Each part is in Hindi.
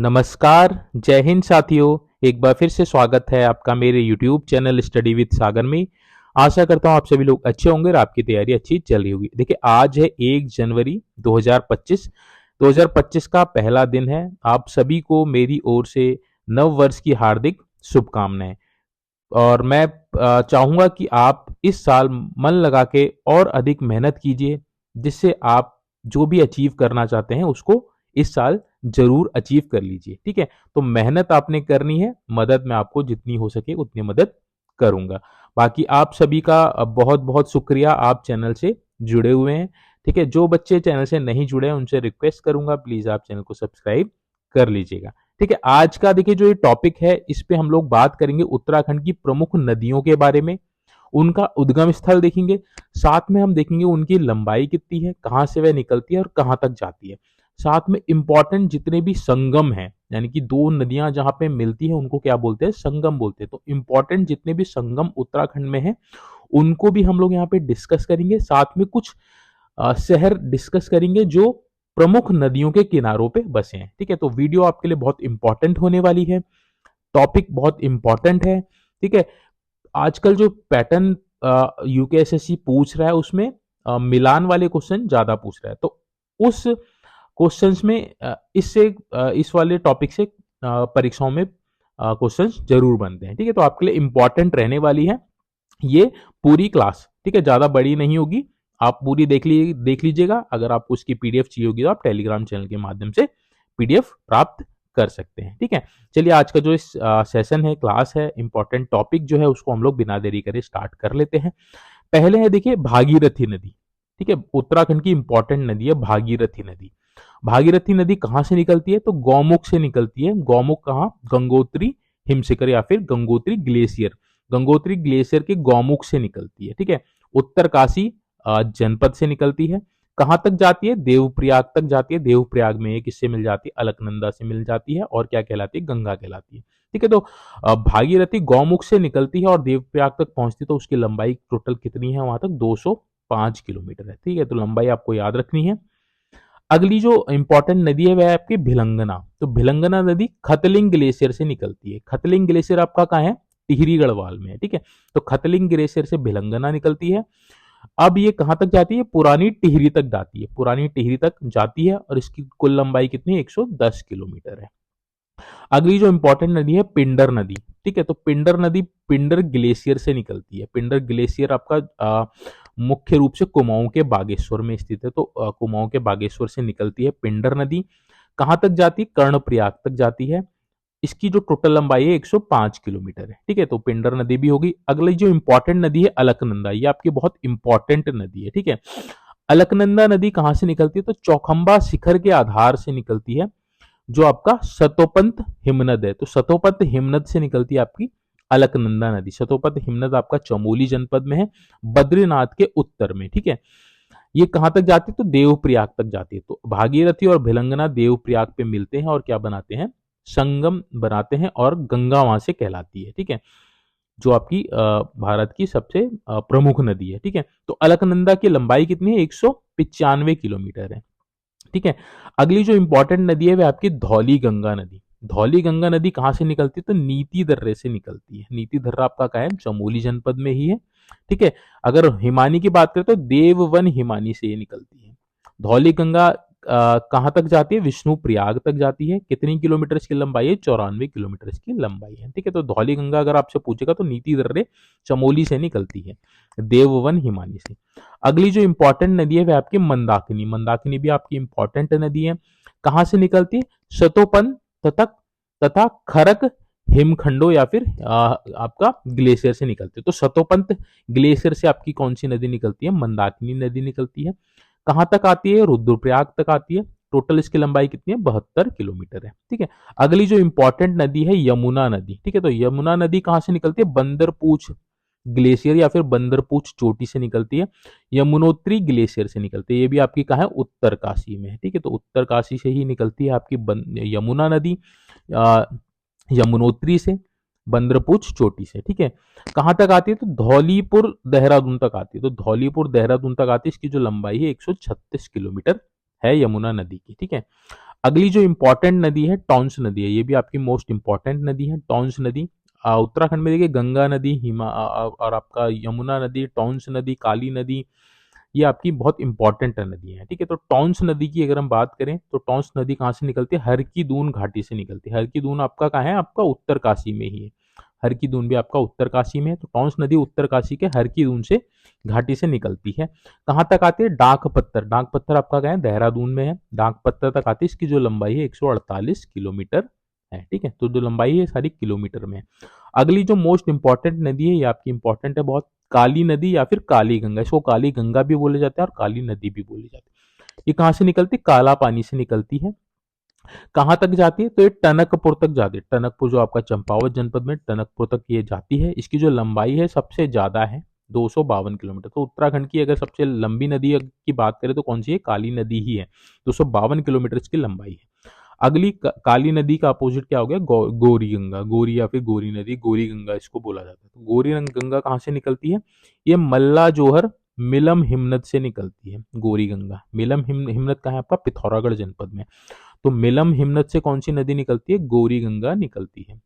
नमस्कार, जय हिंद साथियों। एक बार फिर से स्वागत है आपका मेरे YouTube चैनल स्टडी विद सागर में। आशा करता हूँ आप सभी लोग अच्छे होंगे और आपकी तैयारी अच्छी चल रही होगी। देखिए आज है 1 जनवरी 2025। 2025 का पहला दिन है। आप सभी को मेरी ओर से नव वर्ष की हार्दिक शुभकामनाएं। और मैं चाहूँगा कि आप इस साल मन लगा के और अधिक मेहनत कीजिए, जिससे आप जो भी अचीव करना चाहते हैं उसको इस साल ज़रूर अचीव कर लीजिए, ठीक है? तो मेहनत आपने करनी है, मदद मैं आपको जितनी हो सके उतनी मदद करूँगा। बाकी आप सभी का बहुत-बहुत शुक्रिया, आप चैनल से जुड़े हुए हैं, ठीक है? जो बच्चे चैनल से नहीं जुड़े हैं उनसे रिक्वेस्ट करूँगा प्लीज़ आप चैनल को सब्सक्राइब कर लीजिएगा। ठीक है, आज का देखिए जो ये टॉपिक है इस पे हम लोग बात करेंगे उत्तराखंड की प्रमुख नदियों के बारे में, उनका उद्गम स्थल देखेंगे, साथ में हम देखेंगे उनकी लंबाई कितनी है, कहाँ से वह निकलती है और कहाँ तक जाती है। साथ में इंपॉर्टेंट जितने भी संगम हैं, यानी कि दो नदियां जहाँ पे मिलती है उनको क्या बोलते हैं, संगम बोलते हैं। तो इंपॉर्टेंट जितने भी संगम उत्तराखंड में हैं उनको भी हम लोग यहाँ पे डिस्कस करेंगे। साथ में कुछ शहर डिस्कस करेंगे जो प्रमुख नदियों के किनारों पे बसे हैं। ठीक है, तो वीडियो आपके लिए बहुत इंपॉर्टेंट होने वाली है, टॉपिक बहुत इंपॉर्टेंट है। ठीक है, आजकल जो पैटर्न यूकेएसएससी पूछ रहा है उसमें मिलान वाले क्वेश्चन ज्यादा पूछ रहा है, तो उस क्वेश्चंस में इस वाले टॉपिक से परीक्षाओं में क्वेश्चंस जरूर बनते हैं। ठीक है, तो आपके लिए इंपॉर्टेंट रहने वाली है ये पूरी क्लास। ठीक है, ज्यादा बड़ी नहीं होगी, आप पूरी देख लीजिएगा। अगर आपको उसकी पीडीएफ चाहिए होगी तो आप टेलीग्राम चैनल के माध्यम से पीडीएफ प्राप्त कर सकते हैं। ठीक है, चलिए आज का जो इस सेशन है, क्लास है, इंपॉर्टेंट टॉपिक जो है उसको हम लोग बिना देरी करे स्टार्ट कर लेते हैं। पहले है देखिए भागीरथी नदी। ठीक है, उत्तराखंड की इंपॉर्टेंट नदी है भागीरथी नदी। भागीरथी नदी कहाँ से निकलती है, तो गौमुख से निकलती है। गौमुख कहाँ, गंगोत्री हिमशिखर या फिर गंगोत्री ग्लेशियर, गंगोत्री ग्लेशियर के गौमुख से निकलती है। ठीक है, उत्तरकाशी जनपद से निकलती है। कहां तक जाती है, देवप्रयाग तक जाती है। देवप्रयाग में एक किससे मिल जाती है, अलकनंदा से मिल जाती है और क्या कहलाती है, गंगा कहलाती है। ठीक है, तो भागीरथी गौमुख से निकलती है और देवप्रयाग तक पहुंचती है, तो उसकी लंबाई टोटल कितनी है वहां तक, 205 किलोमीटर है। ठीक है, तो लंबाई आपको याद रखनी है। अगली जो इंपॉर्टेंट नदी है वह है आपकी भिलंगना। तो भिलंगना नदी खतलिंग ग्लेशियर से निकलती है। खतलिंग ग्लेशियर आपका कहाँ है, टिहरी गढ़वाल में है। ठीक है, तो खतलिंग ग्लेशियर से भिलंगना निकलती है। अब ये कहां तक जाती है, पुरानी टिहरी तक जाती है। पुरानी टिहरी तक जाती है और इसकी कुल लंबाई कितनी है, 110 किलोमीटर है। अगली जो इंपॉर्टेंट नदी है पिंडर नदी। ठीक है, तो पिंडर नदी पिंडर ग्लेशियर से निकलती है। पिंडर ग्लेशियर आपका मुख्य रूप से कुमाऊं के बागेश्वर में स्थित है। तो कुमाऊं के बागेश्वर से निकलती है पिंडर नदी। कहां तक जाती है, कर्णप्रयाग तक जाती है। इसकी जो टोटल लंबाई है 105 किलोमीटर है। ठीक है, तो पिंडर नदी भी होगी। अगली जो इंपॉर्टेंट नदी है अलकनंदा, ये आपकी बहुत इंपॉर्टेंट नदी है। ठीक है, अलकनंदा नदी कहां से निकलती है, तो चौखंबा शिखर के आधार से निकलती है, जो आपका सतोपंत हिमनद है। तो सतोपंत हिमनद से निकलती है आपकी अलकनंदा नदी। सतोपंत हिमनद आपका चमोली जनपद में है, बद्रीनाथ के उत्तर में। ठीक है, ये कहां तक जाती है, तो देवप्रयाग तक जाती है। तो भागीरथी और भिलंगना देवप्रयाग पे मिलते हैं और क्या बनाते हैं, संगम बनाते हैं और गंगा वहां से कहलाती है। ठीक है, जो आपकी भारत की सबसे प्रमुख नदी है। ठीक है, तो अलकनंदा की लंबाई कितनी है, 195 किलोमीटर है। ठीक है, अगली जो इंपॉर्टेंट नदी है वह आपकी धौली गंगा नदी। धौली गंगा नदी कहां से निकलती है, तो नीति दर्रे से निकलती है। नीति दर्रा आपका कहाँ है, चमोली जनपद में ही है। ठीक है, अगर हिमानी की बात करें तो देववन हिमानी से ये निकलती है। धौली गंगा कहाँ तक जाती है, विष्णु प्रयाग तक जाती है। कितनी किलोमीटर इसकी लंबाई है, 94 किलोमीटर इसकी लंबाई है। ठीक है, तो धौली गंगा अगर आपसे पूछेगा तो नीति दर्रे चमोली से निकलती है, देववन हिमानी से। अगली जो इंपॉर्टेंट नदी है वह आपकी मंदाकिनी। मंदाकिनी भी आपकी इंपॉर्टेंट नदी है। कहां से निकलती है, सतोपन तथा खरक हिमखंडो या फिर आपका ग्लेशियर से निकलती है। तो सतोपंत ग्लेशियर से आपकी कौन सी नदी निकलती है, मंदाकिनी नदी निकलती है। कहां तक आती है, रुद्रप्रयाग तक आती है। टोटल इसकी लंबाई कितनी है, 72 किलोमीटर है। ठीक है, अगली जो इंपॉर्टेंट नदी है यमुना नदी। ठीक है, तो यमुना नदी कहां से निकलती है, बंदरपूछ ग्लेशियर या फिर बंदरपूछ चोटी से निकलती है। यमुनोत्री ग्लेशियर से निकलती है। ये भी आपकी कहाँ है, उत्तरकाशी में है। ठीक है, तो उत्तरकाशी से ही निकलती है आपकी यमुना नदी, यमुनोत्री से, बंदरपूछ चोटी से। ठीक है, कहां तक आती है, तो धौलीपुर देहरादून तक आती है। तो धौलीपुर देहरादून तक आती है। इसकी जो लंबाई है 136 किलोमीटर है यमुना नदी की। ठीक है, अगली जो इंपॉर्टेंट नदी है टॉन्स नदी है, ये भी आपकी मोस्ट इंपॉर्टेंट नदी है टॉन्स नदी। उत्तराखंड में देखिए गंगा नदी, और आपका यमुना नदी, टॉन्स नदी, काली नदी, ये आपकी बहुत इंपॉर्टेंट नदी है। ठीक है, तो टॉन्स नदी की अगर हम बात करें तो टॉन्स नदी कहाँ से निकलती है? हर की दून घाटी से निकलती है। हर की दून आपका कहाँ है? आपका उत्तरकाशी में ही है। हर की दून भी आपका उत्तरकाशी में है, तो टॉन्स नदी उत्तरकाशी के हर की दून से घाटी से निकलती है। कहाँ तक आती है? डाक पत्थर। डाक पत्थर आपका कहाँ है? देहरादून में है। डाक पत्थर तक आती है, इसकी जो लंबाई है 148 किलोमीटर है। ठीक है, तो जो लंबाई है सारी किलोमीटर में है। अगली जो मोस्ट इंपॉर्टेंट नदी है, ये आपकी इंपॉर्टेंट है बहुत, काली नदी या फिर काली गंगा। इसको काली गंगा भी बोले जाते हैं और काली नदी भी बोली जाती है। ये कहाँ से निकलती है? काला पानी से निकलती है। कहाँ तक जाती है? तो ये टनकपुर तक जाती है। टनकपुर जो आपका चंपावत जनपद में, टनकपुर तक ये जाती है। इसकी जो लंबाई है सबसे ज्यादा है, 252 किलोमीटर। तो उत्तराखंड की अगर सबसे लंबी नदी की बात करें तो कौन सी है? काली नदी ही है। 252 किलोमीटर इसकी लंबाई है। अगली काली नदी का अपोजिट क्या हो गया? गौरी गंगा। गौरी या फिर गौरी नदी, गौरी गंगा इसको बोला जाता है। तो गौरी गंगा कहाँ से निकलती है? ये मल्ला जोहर मिलम हिमनद से निकलती है। गौरी गंगा मिलम हिमनद कहाँ है? आपका पिथौरागढ़ जनपद में। तो मिलम हिमनद से कौन सी नदी निकलती है? गौरी गंगा निकलती है।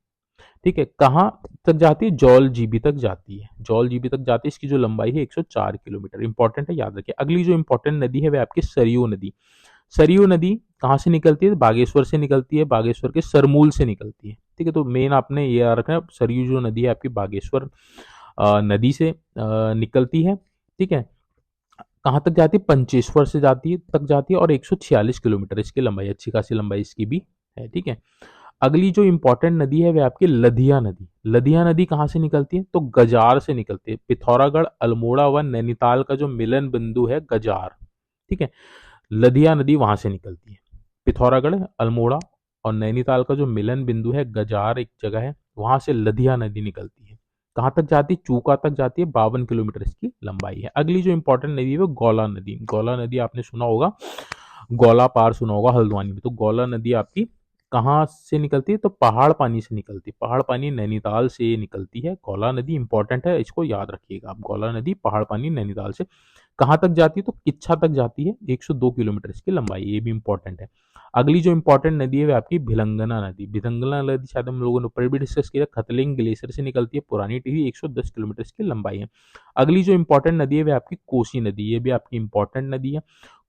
ठीक है, कहाँ तक जाती है? जौल जीबी तक जाती है। जौल जीबी तक जाती है, इसकी जो लंबाई है 104 किलोमीटर। इंपॉर्टेंट है, याद रखिए। अगली जो इंपॉर्टेंट नदी है वह आपकी सरयू नदी। सरयू नदी कहाँ से निकलती है? बागेश्वर से निकलती है, बागेश्वर के सरमूल से निकलती है। ठीक है, तो मेन आपने ये याद रखना है, सरयू जो नदी है आपकी बागेश्वर नदी से निकलती है। ठीक है, कहाँ तक जाती है? पंचेश्वर से जाती है और 146 किलोमीटर इसकी लंबाई, अच्छी खासी लंबाई इसकी भी है। ठीक है, अगली जो इंपॉर्टेंट नदी है वह आपकी लधिया नदी। लधिया नदी कहाँ से निकलती है? तो गजार से निकलती है। पिथौरागढ़, अल्मोड़ा व नैनीताल का जो मिलन बिंदु है गजार। ठीक है, लधिया नदी वहां से निकलती है। पिथौरागढ़, अल्मोड़ा और नैनीताल का जो मिलन बिंदु है गजार एक जगह है, वहां से लधिया नदी निकलती है। कहाँ तक जाती है? चूका तक जाती है, 52 किलोमीटर इसकी लंबाई है। अगली जो इंपॉर्टेंट नदी है वो गौला नदी। गौला नदी आपने सुना होगा, गौला पार सुना होगा हल्द्वानी में। तो गौला नदी आपकी कहाँ से निकलती है? तो पहाड़ पानी से निकलती है। पहाड़ पानी नैनीताल से निकलती है। गौला नदी इंपॉर्टेंट है, इसको याद रखिएगा आप। गौला नदी पहाड़ पानी नैनीताल से कहाँ तक जाती है? तो किच्छा तक जाती है, 102 किलोमीटर इसकी लंबाई, ये भी इंपॉर्टेंट है। अगली जो इंपॉर्टेंट नदी है वो आपकी भिलंगना नदी। भिलंगना नदी शायद हम लोगों ने ऊपर भी डिस्कस किया, खतलिंग ग्लेशियर से निकलती है, पुरानी टिहरी, 110 किलोमीटर इसकी लंबाई है। अगली जो इंपॉर्टेंट नदी है वो आपकी कोसी नदी, ये भी आपकी इंपॉर्टेंट नदी है।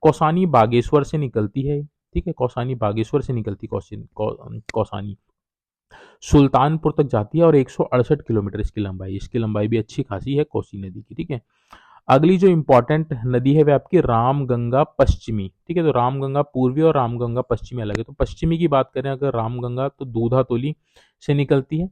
कौसानी बागेश्वर से निकलती है। ठीक है, कौसानी बागेश्वर से निकलती कौसानी सुल्तानपुर तक जाती है और 168 किलोमीटर इसकी लंबाई, इसकी लंबाई भी अच्छी खासी है कोसी नदी की। ठीक है, अगली जो इंपॉर्टेंट नदी है वह आपकी रामगंगा पश्चिमी। ठीक है, तो रामगंगा पूर्वी और रामगंगा पश्चिमी अलग है। तो पश्चिमी की बात करें अगर रामगंगा, तो दूधातोली से निकलती है।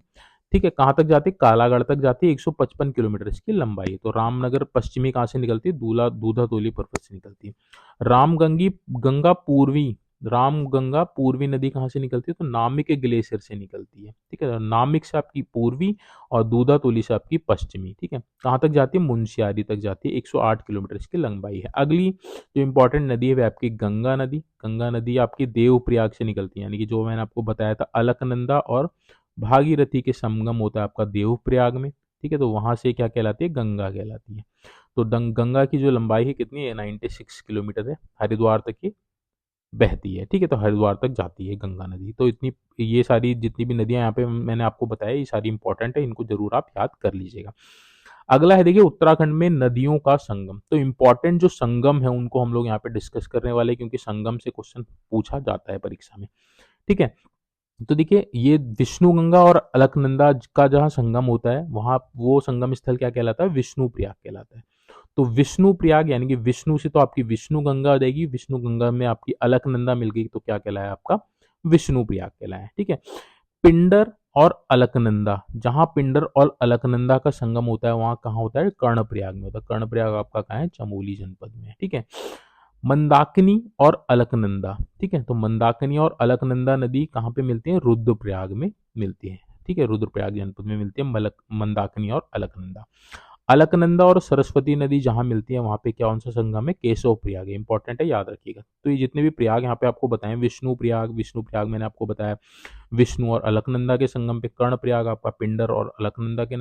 ठीक है, कहाँ तक जाती है? कालागढ़ तक जाती है, 155 किलोमीटर इसकी लंबाई है। तो रामनगर पश्चिमी कहाँ से निकलती है? दूधातोली पर्वत से निकलती है। रामगंगी गंगा पूर्वी रामगंगा पूर्वी नदी कहाँ से निकलती है? तो नामिक ग्लेशियर से निकलती है। ठीक है, नामिक से आपकी पूर्वी और दूधातोली से आपकी पश्चिमी। ठीक है, कहाँ तक जाती है? मुंशियारी तक जाती है, 108 किलोमीटर इसकी लंबाई है। अगली जो इंपॉर्टेंट नदी है वह आपकी गंगा नदी। गंगा नदी आपकी देवप्रयाग से निकलती है, यानी कि जो मैंने आपको बताया था अलकनंदा और भागीरथी के संगम होता है आपका देवप्रयाग में। ठीक है, तो वहां से क्या कहलाती है? गंगा कहलाती है। तो गंगा की जो लंबाई है कितनी है? 96 किलोमीटर है, हरिद्वार तक की बहती है। ठीक है, तो हरिद्वार तक जाती है गंगा नदी। तो इतनी, ये सारी जितनी भी नदियां यहाँ पे मैंने आपको बताया ये सारी इंपॉर्टेंट है, इनको जरूर आप याद कर लीजिएगा। अगला है देखिए उत्तराखंड में नदियों का संगम। तो इंपॉर्टेंट जो संगम है उनको हम लोग यहाँ पे डिस्कस करने वाले हैं, क्योंकि संगम से क्वेश्चन पूछा जाता है परीक्षा में। ठीक है, तो देखिए ये विष्णु गंगा और अलकनंदा का जहाँ संगम होता है वहां वो संगम स्थल क्या कहलाता है? विष्णु प्रयाग कहलाता है। तो विष्णु प्रयाग यानी कि विष्णु से तो आपकी विष्णु गंगा आ जाएगी, विष्णु गंगा में आपकी अलकनंदा मिल गई, तो क्या कहलाया आपका? विष्णु प्रयाग कहलाया। ठीक है, पिंडर और अलकनंदा, जहां पिंडर और अलकनंदा का संगम होता है वहां कहाँ होता है? कर्णप्रयाग में होता है। कर्णप्रयाग आपका कहाँ है? चमोली जनपद में। ठीक है, मंदाकिनी और अलकनंदा। ठीक है, तो मंदाकिनी और अलकनंदा नदी कहाँ पे मिलती है? रुद्रप्रयाग में मिलती है। ठीक है, रुद्रप्रयाग जनपद में मिलती है मंदाकिनी और अलकनंदा। अलकनंदा और सरस्वती नदी जहां मिलती है वहां पे कौन सा संगम है? केशव प्रयाग है। इंपॉर्टेंट है, याद रखिएगा। तो ये जितने भी प्रयाग यहाँ पे आपको बताएं, विष्णु प्रयाग मैंने आपको बताया विष्णु और अलकनंदा के संगम पे, कर्ण प्रयाग आपका पिंडर और अलकनंदा के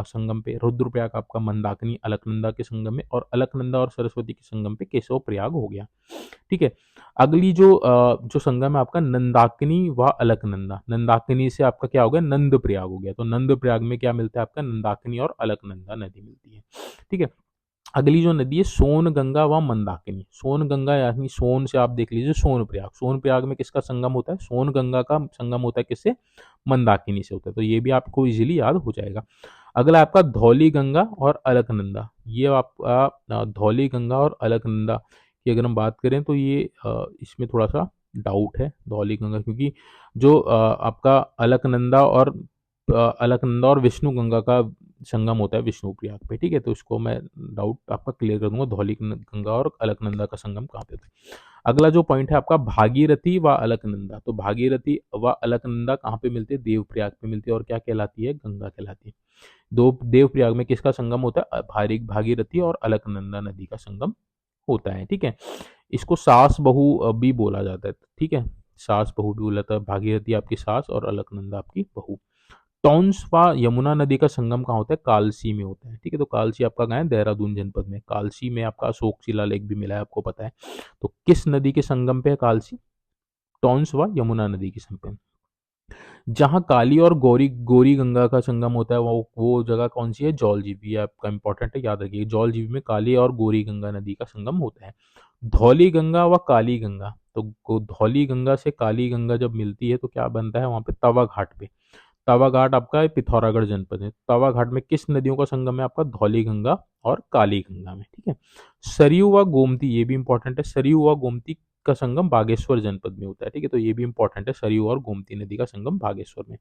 संगम पे, रुद्र प्रयाग आपका मंदाकिनी अलकनंदा के संगम में, और अलकनंदा और सरस्वती के संगम पे केशव प्रयाग हो गया। ठीक है। अगली जो संगम है आपका नंदाकिनी व अलकनंदा, नंदाकिनी से आपका क्या हो गया? नंद प्रयाग हो गया। तो नंद प्रयाग में क्या मिलता है आपका? नंदाकिनी और अलकनंदा नदी मिलती है। ठीक है। अगली जो नदी है सोन गंगा व मंदाकिनी, सोन गंगा यानी सोन से आप देख लीजिए सोन प्रयाग, सोन प्रयाग में किसका संगम होता है? सोन गंगा का संगम होता है किससे? मंदाकिनी से होता है। तो ये भी आपको इजीली याद हो जाएगा। अगला आपका धौली गंगा और अलकनंदा, ये आपका धौली गंगा और अलकनंदा की अगर हम बात करें तो ये इसमें थोड़ा सा डाउट है धौली गंगा, क्योंकि जो आपका अलकनंदा और विष्णु गंगा का संगम होता है विष्णु प्रयाग पे। ठीक है। तो इसको मैं डाउट आपका क्लियर कर दूंगा, धौली गंगा और अलकनंदा का संगम कहाँ पे होता है। अगला जो पॉइंट है आपका भागीरथी व अलकनंदा, तो भागीरथी व अलकनंदा कहाँ पे मिलती है? देवप्रयाग पे मिलती है, और क्या कहलाती है? गंगा कहलाती है। दो देवप्रयाग में किसका संगम होता है? भागीरथी और अलकनंदा नदी का संगम होता है। ठीक है। इसको सास बहू भी बोला जाता है। ठीक है। सास बहू भी बोला जाता है, भागीरथी आपकी सास और अलकनंदा आपकी बहू। टॉन्स व यमुना नदी का संगम कहाँ होता है? कालसी में होता है। ठीक है। तो कालसी आपका कहाँ है? देहरादून जनपद में। कालसी में आपका अशोक शिला लेख भी मिला है, आपको पता है। तो किस नदी के संगम पे है कालसी? टॉन्स व यमुना नदी के संगम पे। जहाँ काली और गौरी गौरी गंगा का संगम होता है वो जगह कौन सी है? जौलजीबी। ये आपका इंपॉर्टेंट है, याद रखिए। जौलजीबी में काली और गौरी गंगा नदी का संगम होता है। धौली गंगा व काली गंगा, तो धौली गंगा से काली गंगा जब मिलती है तो क्या बनता है वहां पे? तवा घाट पे। तवा घाट आपका पिथौरागढ़ जनपद है। तवा घाट में किस नदियों का संगम है आपका? धौली गंगा और काली गंगा में। ठीक है। सरयू व गोमती, ये भी इंपॉर्टेंट है। सरयू व गोमती का संगम बागेश्वर जनपद में होता है। ठीक है। तो ये भी इंपॉर्टेंट है, सरयू और गोमती नदी का संगम बागेश्वर में।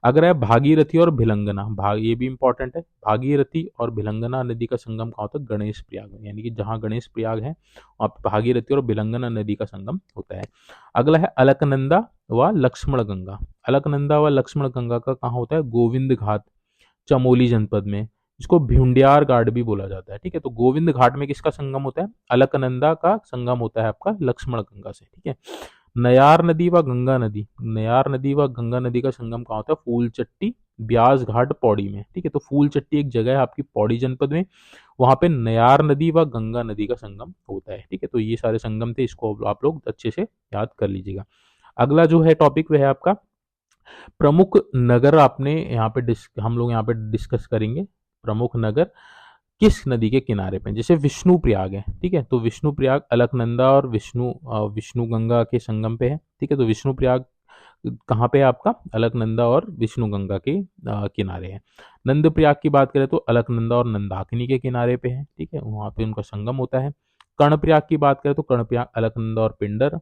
अगर है भागीरथी और भिलंगना, ये भी इंपॉर्टेंट है। भागीरथी और भिलंगना नदी का संगम कहाँ होता है? गणेश प्रयाग में, यानी कि जहाँ गणेश प्रयाग है वहाँ पे भागीरथी और भिलंगना नदी का संगम होता है। अगला है अलकनंदा व लक्ष्मण गंगा। अलकनंदा व लक्ष्मण गंगा का कहाँ होता है? गोविंद घाट चमोली जनपद में, इसको भिंडियार घाट भी बोला जाता है। ठीक है। तो गोविंद घाट में किसका संगम होता है? अलकनंदा का संगम होता है आपका लक्ष्मण गंगा से। ठीक है। नयार नदी व गंगा नदी, नयार नदी व गंगा नदी का संगम कहाँ होता है? फूलचट्टी ब्यास घाट पौड़ी में। ठीक है। तो फूलचट्टी एक जगह है आपकी पौड़ी जनपद में, वहां पे नयार नदी व गंगा नदी का संगम होता है। ठीक है। तो ये सारे संगम थे, इसको आप लोग अच्छे से याद कर लीजिएगा। अगला जो है टॉपिक वह है आपका प्रमुख नगर। आपने यहाँ पे हम लोग यहाँ पे डिस्कस करेंगे प्रमुख नगर किस नदी के किनारे पे। जैसे विष्णु प्रयाग है। ठीक है। तो विष्णु प्रयाग अलकनंदा और विष्णु गंगा के संगम पे है। ठीक है। तो विष्णु प्रयाग कहाँ पे है आपका? अलकनंदा और विष्णु गंगा के किनारे है। नंद प्रयाग की बात करें तो अलकनंदा और नंदाकिनी के किनारे पे है। ठीक है। वहां पे उनका संगम होता है। कर्ण प्रयाग की बात करें तो कर्ण प्रयाग अलकनंदा और पिंडर।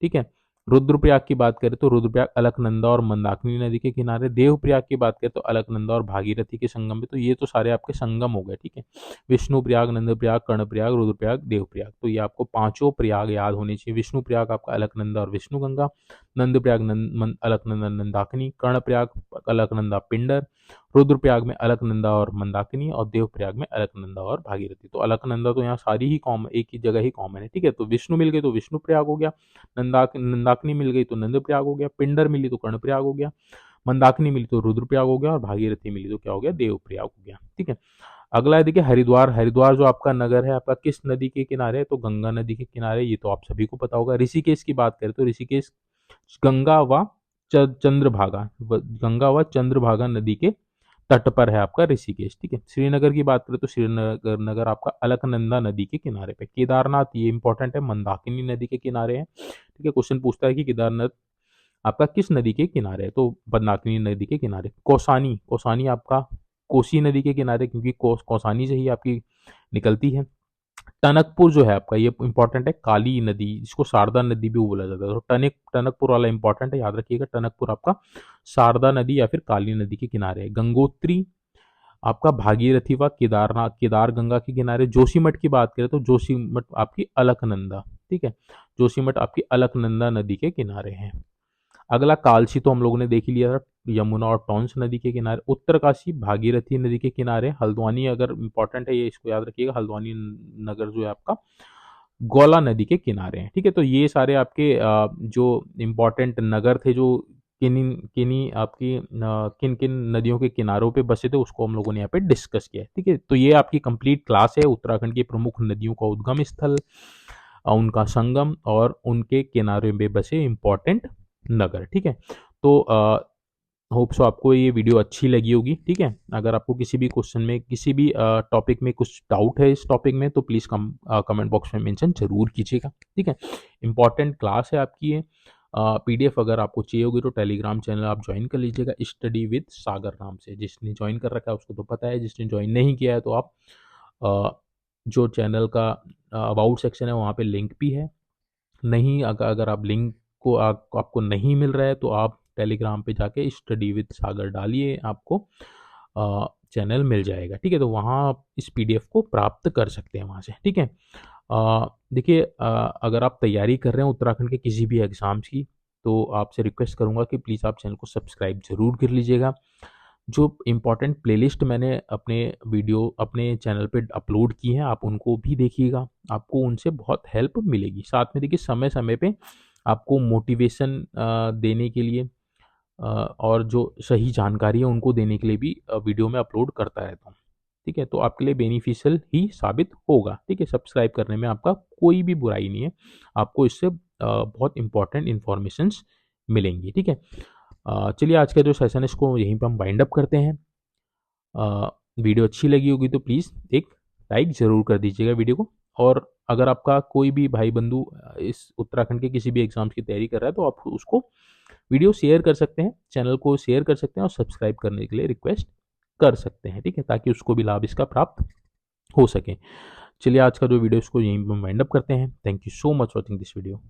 ठीक है। रुद्रप्रयाग की बात करें तो रुद्रप्रयाग अलकनंदा और मंदाकिनी नदी के किनारे। देवप्रयाग की बात करें तो अलकनंदा और भागीरथी के संगम में। तो ये तो सारे आपके संगम हो गए। ठीक है। विष्णु प्रयाग, नंद प्रयाग, कर्ण प्रयाग, रुद्रप्रयाग, देवप्रयाग। तो ये आपको पांचों प्रयाग याद होने चाहिए। विष्णु प्रयाग आपका अलकनंदा और विष्णु गंगा, नंद प्रयाग अलकनंदा नंदाकिनी, कर्ण प्रयाग अलकनंदा पिंडर, रुद्रप्रयाग में अलकनंदा और मंदाकिनी, और देवप्रयाग में अलकनंदा और भागीरथी। तो अलकनंदा तो यहाँ सारी ही कॉमन, एक ही जगह ही कॉमन है। ठीक है। तो विष्णु मिल गए तो विष्णु प्रयाग हो गया, नंदाकिनी मिल गई तो नंद प्रयाग हो गया, पिंडर मिली तो कर्ण प्रयाग हो गया, मंदाकिनी मिली तो रुद्र प्रयाग हो गया, और भागीरथी मिली तो क्या हो गया? देव प्रयाग हो गया। ठीक है। अगला है देखिए हरिद्वार। हरिद्वार जो आपका नगर है आपका किस नदी के किनारे है? तो गंगा नदी के किनारे। ये तो आप सभी को पता होगा। ऋषिकेश की बात करें तो ऋषिकेश गंगा व चंद्रभागा, गंगा व चंद्रभागा नदी के तट पर है आपका ऋषिकेश। ठीक है। श्रीनगर की बात करें तो श्रीनगर नगर आपका अलकनंदा नदी के किनारे पे। केदारनाथ ये इंपॉर्टेंट है, मंदाकिनी नदी के किनारे है। ठीक है। क्वेश्चन पूछता है कि केदारनाथ आपका किस नदी के किनारे है? तो मंदाकिनी नदी के किनारे। कौसानी, कौसानी आपका कोसी नदी के किनारे, क्योंकि कौसानी से ही आपकी निकलती है। टनकपुर जो है आपका ये इंपॉर्टेंट है, काली नदी जिसको शारदा नदी भी बोला जाता है। तो टनकपुर वाला इंपॉर्टेंट है, याद रखिएगा। टनकपुर आपका शारदा नदी या फिर काली नदी के किनारे है। गंगोत्री आपका भागीरथी व केदारनाथ केदार गंगा के किनारे। जोशीमठ की बात करें तो जोशीमठ आपकी अलकनंदा। ठीक है। जोशीमठ आपकी अलकनंदा नदी के किनारे हैं। अगला कालसी तो हम लोगों ने देख ही लिया था। यमुना और टॉन्स नदी के किनारे, उत्तरकाशी भागीरथी नदी के किनारे, हल्द्वानी अगर इंपॉर्टेंट है ये, इसको याद रखिएगा, हल्द्वानी नगर जो है आपका गौला नदी के किनारे हैं। ठीक है, तो ये सारे आपके जो इम्पोर्टेंट नगर थे जो किन्हीं किन्हीं आपकी किन किन नदियों के किनारों पे बसे थे, उसको हम लोगों ने यहाँ पे डिस्कस किया है। ठीक है, तो ये आपकी कंप्लीट क्लास है उत्तराखंड की प्रमुख नदियों का उद्गम स्थल, उनका संगम और उनके किनारे में बसे इम्पोर्टेंट नगर। ठीक है, तो होप सो आपको ये वीडियो अच्छी लगी होगी। ठीक है, अगर आपको किसी भी क्वेश्चन में, किसी भी टॉपिक में कुछ डाउट है इस टॉपिक में, तो प्लीज़ कमेंट बॉक्स में मेंशन जरूर कीजिएगा। ठीक है, इंपॉर्टेंट क्लास है आपकी ये। पीडीएफ अगर आपको चाहिए होगी तो टेलीग्राम चैनल आप ज्वाइन कर लीजिएगा, स्टडी विद सागर नाम से। जिसने ज्वाइन कर रखा है उसको तो पता है, जिसने ज्वाइन नहीं किया है तो आप जो चैनल का अबाउट सेक्शन है वहाँ पे लिंक भी है। नहीं, अगर आप लिंक को आपको नहीं मिल रहा है तो आप टेलीग्राम पे जाके स्टडी विद सागर डालिए, आपको चैनल मिल जाएगा। ठीक है, तो वहाँ आप इस पीडीएफ को प्राप्त कर सकते हैं वहाँ से। ठीक है, देखिए, अगर आप तैयारी कर रहे हैं उत्तराखंड के किसी भी एग्ज़ाम्स की, तो आपसे रिक्वेस्ट करूँगा कि प्लीज़ आप चैनल को सब्सक्राइब ज़रूर कर लीजिएगा। जो इम्पोर्टेंट प्लेलिस्ट मैंने अपने चैनल पे अपलोड की हैं, आप उनको भी देखिएगा, आपको उनसे बहुत हेल्प मिलेगी। साथ में देखिए, समय समय पे आपको मोटिवेशन देने के लिए और जो सही जानकारी है उनको देने के लिए भी वीडियो में अपलोड करता रहता हूँ। ठीक है, तो आपके लिए बेनिफिशियल ही साबित होगा। ठीक है, सब्सक्राइब करने में आपका कोई भी बुराई नहीं है, आपको इससे बहुत इंपॉर्टेंट इन्फॉर्मेशंस मिलेंगी। ठीक है, चलिए आज का जो सेशन है इसको यहीं पर हम वाइंड अप करते हैं। वीडियो अच्छी लगी होगी तो प्लीज़ एक लाइक ज़रूर कर दीजिएगा वीडियो को। और अगर आपका कोई भी भाई बंधु इस उत्तराखंड के किसी भी एग्ज़ाम्स की तैयारी कर रहा है तो आप उसको वीडियो शेयर कर सकते हैं, चैनल को शेयर कर सकते हैं और सब्सक्राइब करने के लिए रिक्वेस्ट कर सकते हैं। ठीक है, ताकि उसको भी लाभ इसका प्राप्त हो सके। चलिए आज का जो वीडियो इसको यहीं पर वाइंड अप करते हैं। Thank you so much watching this video.